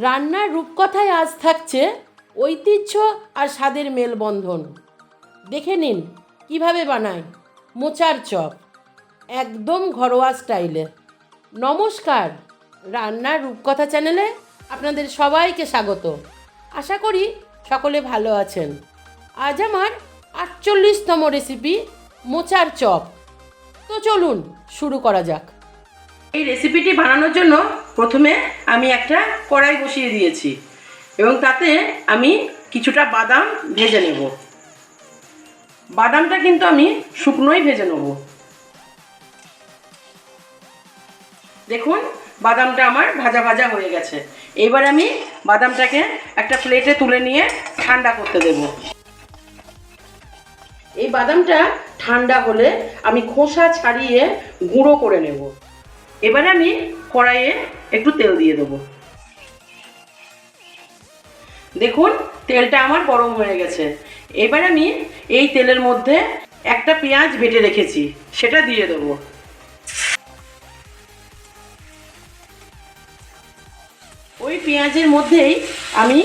রান্নার রূপকথায় আজ থাকছে ঐতিহ্য আর স্বাদের মেলবন্ধন। দেখে নিন কিভাবে বানায় মোচার চপ, একদম ঘরোয়া স্টাইলে। নমস্কার, রান্নার রূপকথা চ্যানেলে আপনাদের সবাইকে স্বাগত। আশা করি সকলে ভালো আছেন। আজ আমার ৪৮তম রেসিপি মোচার চপ। তো চলুন শুরু করা যাক। এই রেসিপিটি বানানোর জন্য প্রথমে আমি একটা কড়াই বসিয়ে দিয়েছি এবং তাতে আমি কিছুটা বাদাম ভেজে নেব। বাদামটা কিন্তু আমি শুকনোই ভেজে নেব। দেখুন বাদামটা আমার ভাজা ভাজা হয়ে গেছে। এবার আমি বাদামটাকে একটা প্লেটে তুলে নিয়ে ঠান্ডা করতে দেব। এই বাদামটা ঠান্ডা হলে আমি খোসা ছাড়িয়ে গুঁড়ো করে নেব। এবারে আমি কড়াইয়ে একটু তেল দিয়ে দেবো। দেখুন তেলটা আমার গরম হয়ে গেছে। এবার আমি এই তেলের মধ্যে একটা পেঁয়াজ বেটে রেখেছি সেটা দিয়ে দেবো। ওই পেঁয়াজের মধ্যেই আমি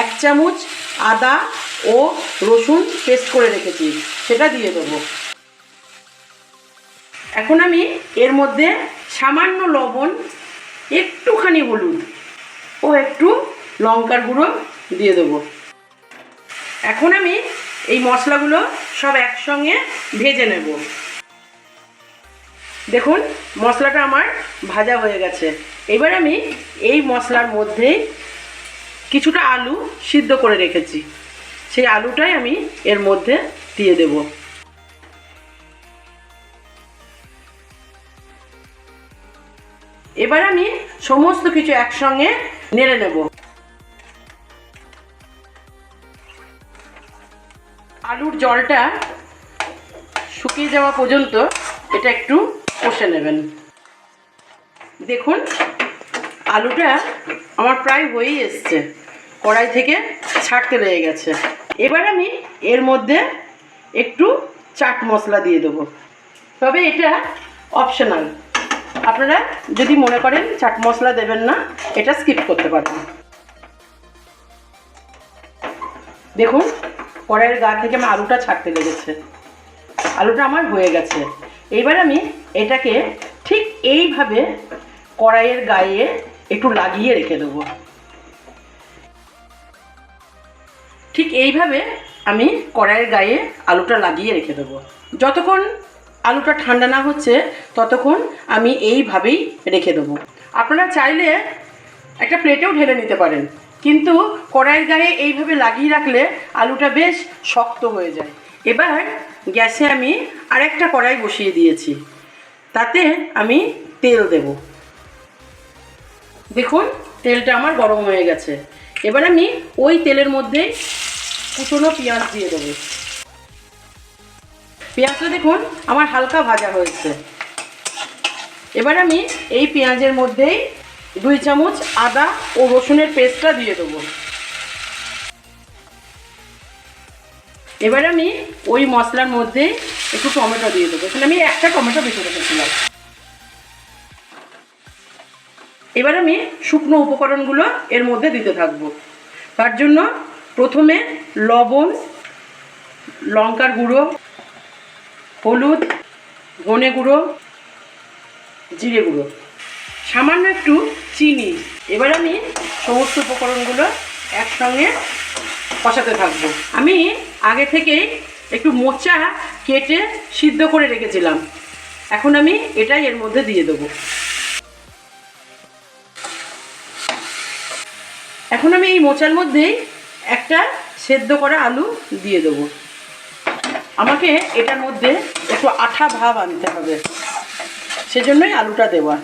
1 চামচ আদা ও রসুন পেস্ট করে রেখেছি সেটা দিয়ে দেবো। এখন আমি এর মধ্যে সামান্য লবণ, একটুখানি হলুদ ও একটু লঙ্কার গুঁড়ো দিয়ে দেবো। এখন আমি এই মশলাগুলো সব একসঙ্গে ভেজে নেব। দেখুন মশলাটা আমার ভাজা হয়ে গেছে। এবার আমি এই মশলার মধ্যে কিছুটা আলু সিদ্ধ করে রেখেছি সেই আলুটাই আমি এর মধ্যে দিয়ে দেব। এবার আমি সমস্ত কিছু একসঙ্গে নেড়ে নেব। আলুর জলটা শুকিয়ে যাওয়া পর্যন্ত এটা একটু কষে নেবেন। দেখুন আলুটা আমার প্রায় হয়েই এসছে, কড়াই থেকে ছাড়তে লেগে গেছে। এবার আমি এর মধ্যে একটু চাট মশলা দিয়ে দেবো, তবে এটা অপশনাল। আপনারা যদি মনে করেন চাট মশলা দেবেন না, এটা স্কিপ করতে পারেন। দেখুন কড়াইয়ের গা থেকে আমার আলুটা ছাড়তে লেগেছে, আলুটা আমার হয়ে গেছে। এইবার আমি এটাকে ঠিক এইভাবে কড়াইয়ের গায়ে একটু লাগিয়ে রেখে দেবো। ঠিক এইভাবে আমি কড়াইয়ের গায়ে আলুটা লাগিয়ে রেখে দেবো। যতক্ষণ আলুটা ঠান্ডা না হচ্ছে ততক্ষণ আমি এইভাবেই রেখে দেবো। আপনারা চাইলে একটা প্লেটেও ঢেলে নিতে পারেন, কিন্তু কড়াইয়ের গায়ে এইভাবে লাগিয়ে রাখলে আলুটা বেশ শক্ত হয়ে যায়। এবার গ্যাসে আমি আরেকটা কড়াই বসিয়ে দিয়েছি, তাতে আমি তেল দেব। দেখুন তেলটা আমার গরম হয়ে গেছে। এবার আমি ওই তেলের মধ্যে কুচনো পেঁয়াজ দিয়ে দেবো। পেঁয়াজটা দেখুন আমার হালকা ভাজা হয়েছে। এবার আমি এই পেঁয়াজের মধ্যেই 2 চামচ আদা ও রসুনের পেস্টটা দিয়ে দেবো। এবার আমি ওই মশলার মধ্যে একটু টমেটো দিয়ে দেবো। এখানে আমি একটা টমেটো বেশি রেখেছিলাম। এবার আমি শুকনো উপকরণগুলো এর মধ্যে দিতে থাকবো। তার জন্য প্রথমে লবণ, লঙ্কার গুঁড়ো, হলুদ, ধনে গুঁড়ো, জিরে গুঁড়ো, সামান্য একটু চিনি। এবার আমি সমস্ত উপকরণগুলো একসঙ্গে কষাতে থাকবো। আমি আগে থেকেই একটু মোচা কেটে সিদ্ধ করে রেখেছিলাম, এখন আমি এটাই এর মধ্যে দিয়ে দেবো। এখন আমি এই মোচার মধ্যেই একটা সেদ্ধ করা আলু দিয়ে দেবো। আমাকে এটার মধ্যে একটু আঠা ভাব আনতে হবে, সেজন্যই আলুটা দেওয়া।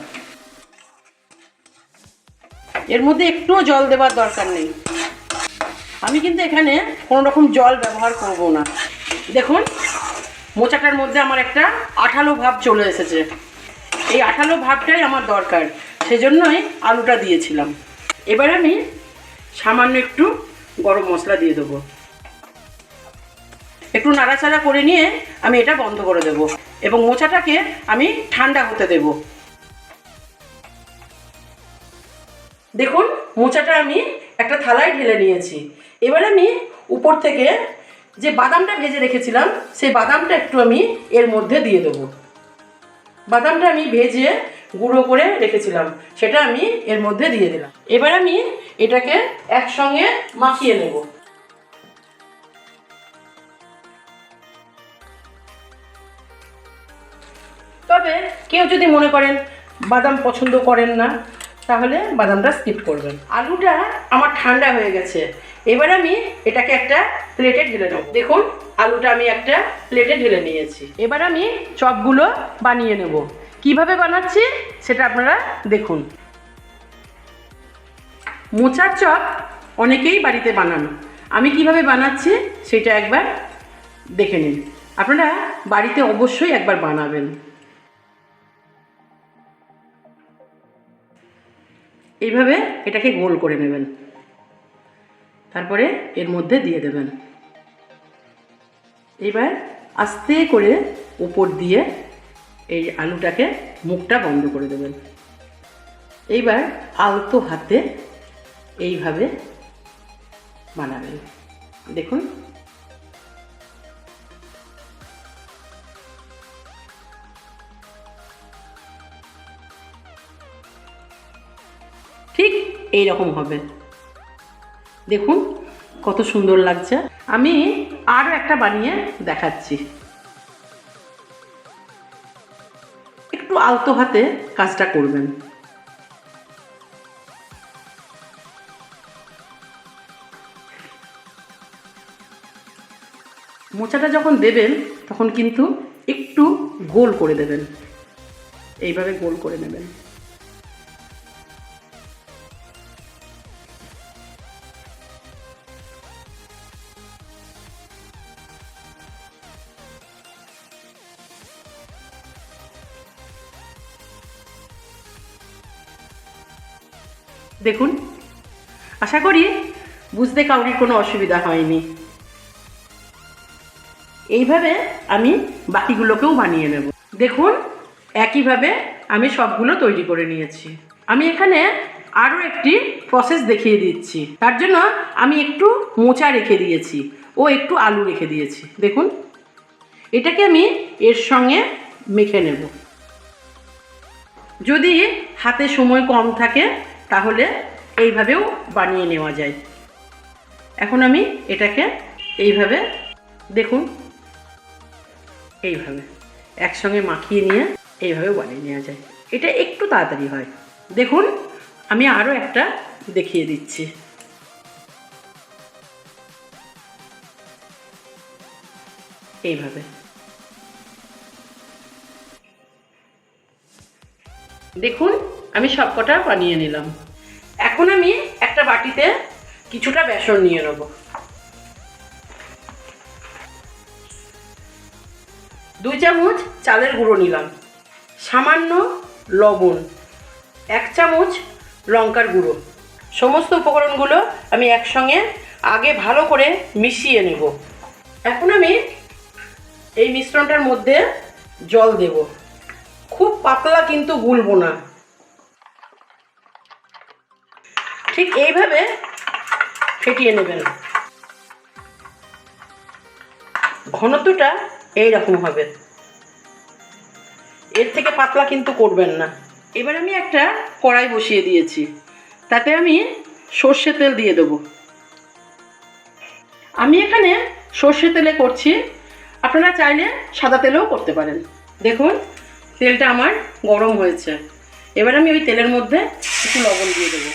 এর মধ্যে একটুও জল দেওয়ার দরকার নেই। আমি কিন্তু এখানে কোনো রকম জল ব্যবহার করব না। দেখুন মোচাটার মধ্যে আমার একটা আঠালো ভাব চলে এসেছে। এই আঠালো ভাবটাই আমার দরকার, সেজন্যই আলুটা দিয়েছিলাম। এবার আমি সামান্য একটু গরম মশলা দিয়ে দেবো। একটু নাড়াচাড়া করে নিয়ে আমি এটা বন্ধ করে দেব এবং মোচাটাকে আমি ঠান্ডা হতে দেব। দেখুন মোচাটা আমি একটা থালায় ঢেলে নিয়েছি। এবার আমি উপর থেকে যে বাদামটা ভেজে রেখেছিলাম সেই বাদামটা একটু আমি এর মধ্যে দিয়ে দেবো। বাদামটা আমি ভেজে গুঁড়ো করে রেখেছিলাম, সেটা আমি এর মধ্যে দিয়ে দিলাম। এবার আমি এটাকে একসঙ্গে মাখিয়ে নেব। তবে কেউ যদি মনে করেন বাদাম পছন্দ করেন না, তাহলে বাদামটা স্কিপ করবেন। আলুটা আমার ঠান্ডা হয়ে গেছে, এবার আমি এটাকে একটা প্লেটে ঢেলে নেব। দেখুন আলুটা আমি একটা প্লেটে ঢেলে নিয়েছি। এবার আমি চপগুলো বানিয়ে নেব। কিভাবে বানাচ্ছি সেটা আপনারা দেখুন। মোচার চপ অনেকেই বাড়িতে বানান, আমি কিভাবে বানাচ্ছি সেটা একবার দেখে নিন। আপনারা বাড়িতে অবশ্যই একবার বানাবেন। এইভাবে এটাকে গোল করে নেবেন, তারপরে এর মধ্যে দিয়ে দেবেন। এবার আস্তে করে উপর দিয়ে এই আলুটাকে মুখটা বন্ধ করে দেবেন। এইবার আলতো হাতে এইভাবে বানাবেন। দেখুন ঠিক এই রকম হবে। দেখুন কত সুন্দর লাগছে। আমি আরও একটা বানিয়ে দেখাচ্ছি। একটু আলতো হাতে কাজটা করবেন। মোচাটা যখন দেবেন তখন কিন্তু একটু গোল করে দেবেন, এইভাবে গোল করে নেবেন। দেখুন আশা করি বুঝতে কাউরির কোনো অসুবিধা হয়নি। এইভাবে আমি বাকিগুলোকেও বানিয়ে নেব। দেখুন একইভাবে আমি সবগুলো তৈরি করে নিয়েছি। আমি এখানে আরও একটি প্রসেস দেখিয়ে দিচ্ছি। তার জন্য আমি একটু মোচা রেখে দিয়েছি ও একটু আলু রেখে দিয়েছি। দেখুন এটাকে আমি এর সঙ্গে মেখে নেব। যদি হাতে সময় কম থাকে তাহলে এইভাবেও বানিয়ে নেওয়া যায়। এখন আমি এটাকে এইভাবে দেখুন এইভাবে একসঙ্গে মাখিয়ে নিয়ে এইভাবে বানিয়ে নেওয়া যায়। এটা একটু তাড়াতাড়ি হয়। দেখুন আমি আরও একটা দেখিয়ে দিচ্ছি। এইভাবে দেখুন আমি সবকটা বানিয়ে নিলাম। এখন আমি একটা বাটিতে কিছুটা বেসন নিয়ে নেব। 2 চামচ চালের গুঁড়ো নিলাম, সামান্য লবণ, 1 চামচ লঙ্কার গুঁড়ো। সমস্ত উপকরণগুলো আমি একসঙ্গে আগে ভালো করে মিশিয়ে নেব। এখন আমি এই মিশ্রণটার মধ্যে জল দেব। খুব পাতলা কিন্তু গুলবো না, ঠিক এইভাবে ফেটিয়ে নেবেন। ঘনত্বটা এই রকম হবে, এর থেকে পাতলা কিন্তু করবেন না। এবার আমি একটা কড়াই বসিয়ে দিয়েছি, তাতে আমি সর্ষে তেল দিয়ে দেবো। আমি এখানে সর্ষে তেলে করছি, আপনারা চাইলে সাদা তেলেও করতে পারেন। দেখুন তেলটা আমার গরম হয়েছে, এবার আমি ওই তেলের মধ্যে একটু লবণ দিয়ে দেবো।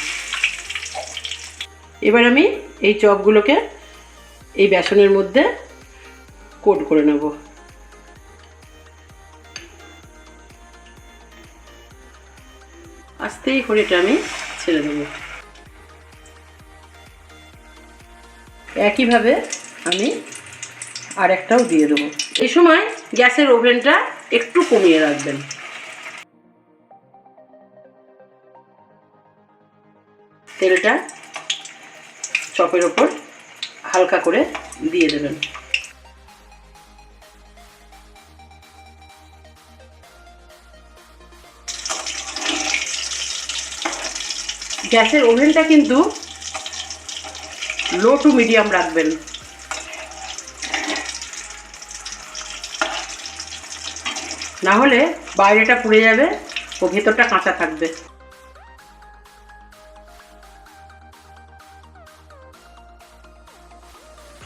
এবার আমি এই চপগুলোকে এই বেসনের মধ্যে কোট করে নেব। আস্তেই করে এটা আমি ছেড়ে দেব। একইভাবে আমি আর একটাও দিয়ে দেবো। এই সময় গ্যাসের ওভেনটা একটু কমিয়ে রাখবেন। তেলটা চপের ওপর হালকা করে দিয়ে দেবেন। গ্যাসের ওভেনটা কিন্তু লো টু মিডিয়াম রাখবেন। না হলে বাইরেটা পুড়ে যাবে ও ভেতরটা কাঁচা থাকবে।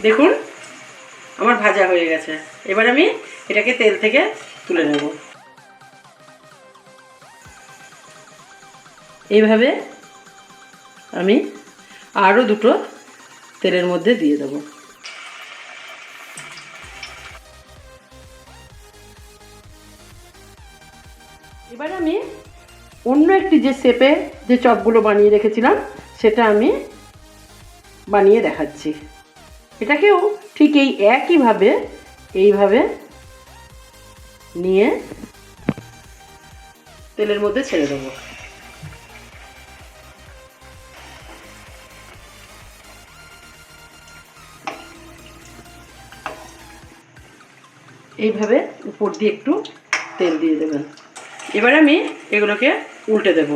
দেখুন আমার ভাজা হয়ে গেছে। এবার আমি এটাকে তেল থেকে তুলে নেব। এইভাবে আমি আরও দুটো তেলের মধ্যে দিয়ে দেব। এবার আমি অন্য একটি যে শেপে যে চপগুলো বানিয়ে রেখেছিলাম সেটা আমি বানিয়ে দেখাচ্ছি। এটাকেও ঠিক এই একইভাবে এইভাবে নিয়ে তেলের মধ্যে ছেড়ে দেবো। এইভাবে উপর দিয়ে একটু তেল দিয়ে দেবেন। এবার আমি এগুলোকে উল্টে দেব।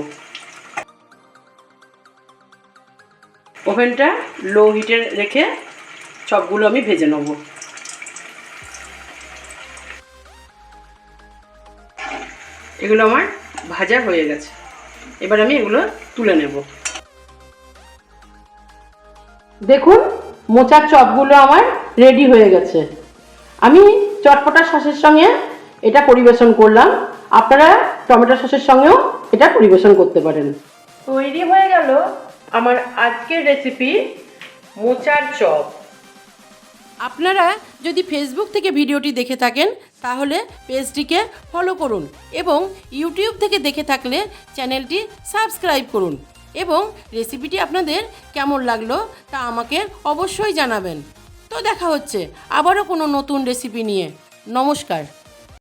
ওভেনটা লো হিটে রেখে চপগুলো আমি ভেজে নেব। এগুলো আমার ভাজা হয়ে গেছে। এবার আমি এগুলো তুলে নেব। দেখুন মোচার চপগুলো আমার রেডি হয়ে গেছে। আমি চটপটা সসের সঙ্গে এটা পরিবেশন করলাম। আপনারা টমেটো সসের সঙ্গেও এটা পরিবেশন করতে পারেন। তৈরি হয়ে গেল আমার আজকের রেসিপি মোচার চপ। আপনারা যদি ফেসবুক থেকে ভিডিওটি দেখে থাকেন তাহলে পেজটিকে ফলো করুন এবং ইউটিউব থেকে দেখে থাকলে চ্যানেলটি সাবস্ক্রাইব করুন এবং রেসিপিটি আপনাদের কেমন লাগলো তা আমাকে অবশ্যই জানাবেন। তো দেখা হচ্ছে আবারও কোনো নতুন রেসিপি নিয়ে। নমস্কার।